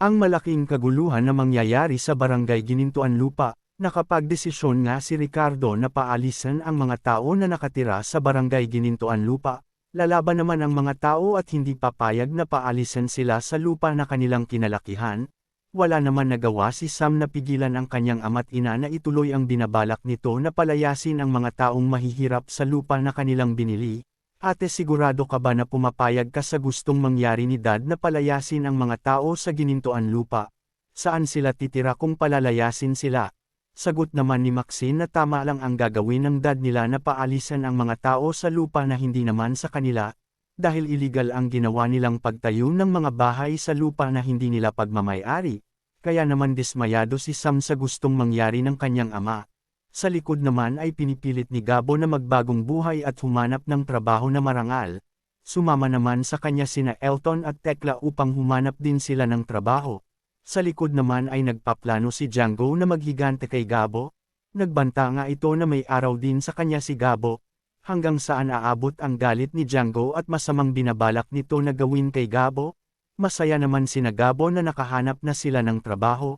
Ang malaking kaguluhan na mangyayari sa Barangay Ginintuan Lupa, nakapagdesisyon nga si Ricardo na paalisan ang mga tao na nakatira sa Barangay Ginintuan Lupa. Lalaban naman ang mga tao at hindi papayag na paalisan sila sa lupa na kanilang kinalakihan. Wala naman nagawa si Sam na pigilan ang kanyang ama't ina na ituloy ang binabalak nito na palayasin ang mga taong mahihirap sa lupa na kanilang binili. Ate, sigurado ka ba na pumapayag ka sa gustong mangyari ni Dad na palayasin ang mga tao sa Ginintuan Lupa? Saan sila titira kung palalayasin sila? Sagot naman ni Maxine na tama lang ang gagawin ng dad nila na paalisan ang mga tao sa lupa na hindi naman sa kanila, dahil iligal ang ginawa nilang pagtayo ng mga bahay sa lupa na hindi nila pagmamay-ari. Kaya naman dismayado si Sam sa gustong mangyari ng kanyang ama. Sa likod naman ay pinipilit ni Gabo na magbagong buhay at humanap ng trabaho na marangal. Sumama naman sa kanya sina Elton at Tekla upang humanap din sila ng trabaho. Sa likod naman ay nagpaplano si Django na maghigante kay Gabo. Nagbanta nga ito na may araw din sa kanya si Gabo. Hanggang saan aabot ang galit ni Django at masamang binabalak nito na gawin kay Gabo? Masaya naman sina Gabo na nakahanap na sila ng trabaho.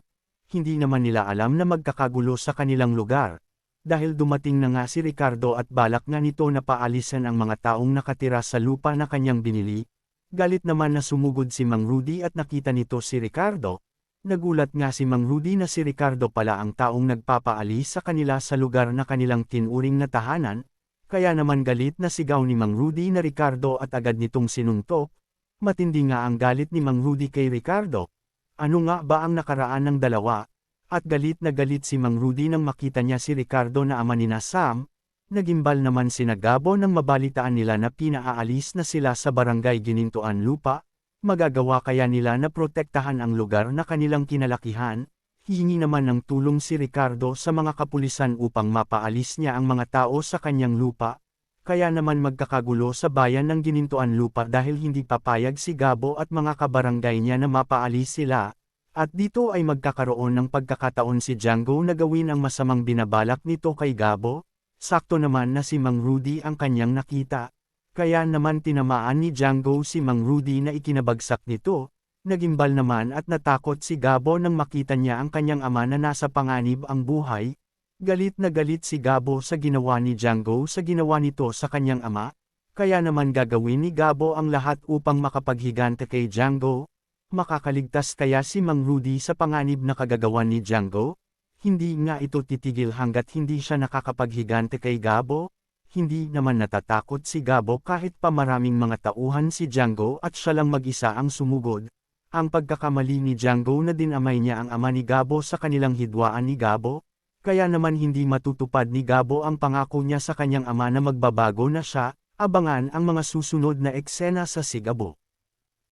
Hindi naman nila alam na magkakagulo sa kanilang lugar. Dahil dumating na nga si Ricardo at balak nga nito na paalisan ang mga taong nakatira sa lupa na kanyang binili. Galit naman na sumugod si Mang Rudy at nakita nito si Ricardo. Nagulat nga si Mang Rudy na si Ricardo pala ang taong nagpapaalis sa kanila sa lugar na kanilang tinuring na tahanan, kaya naman galit na sigaw ni Mang Rudy na Ricardo at agad nitong sinuntok. Matindi nga ang galit ni Mang Rudy kay Ricardo. Ano nga ba ang nakaraan ng dalawa? At galit na galit si Mang Rudy nang makita niya si Ricardo na ama ni Sam. Nagimbal naman sina Gabo nang mabalitaan nila na pinaalis na sila sa Barangay Ginintuan Lupa. Magagawa kaya nila na protektahan ang lugar na kanilang kinalakihan? Hihingi naman ng tulong si Ricardo sa mga kapulisan upang mapaalis niya ang mga tao sa kanyang lupa. Kaya naman magkakagulo sa bayan ng Ginintuan Lupa dahil hindi papayag si Gabo at mga kabarangay niya na mapaalis sila. At dito ay magkakaroon ng pagkakataon si Django na gawin ang masamang binabalak nito kay Gabo. Sakto naman na si Mang Rudy ang kanyang nakita. Kaya naman tinamaan ni Django si Mang Rudy na ikinabagsak nito. Nagimbal naman at natakot si Gabo nang makita niya ang kanyang ama na nasa panganib ang buhay. Galit na galit si Gabo sa ginawa ni Django sa ginawa nito sa kanyang ama. Kaya naman gagawin ni Gabo ang lahat upang makapaghigante kay Django. Makakaligtas kaya si Mang Rudy sa panganib na kagagawan ni Django? Hindi nga ito titigil hanggat hindi siya nakakapaghigante kay Gabo. Hindi naman natatakot si Gabo kahit pa maraming mga tauhan si Django at siya lang mag-isa ang sumugod. Ang pagkakamali ni Django na dinamay niya ang ama ni Gabo sa kanilang hidwaan ni Gabo. Kaya naman hindi matutupad ni Gabo ang pangako niya sa kanyang ama na magbabago na siya. Abangan ang mga susunod na eksena sa Sigabo.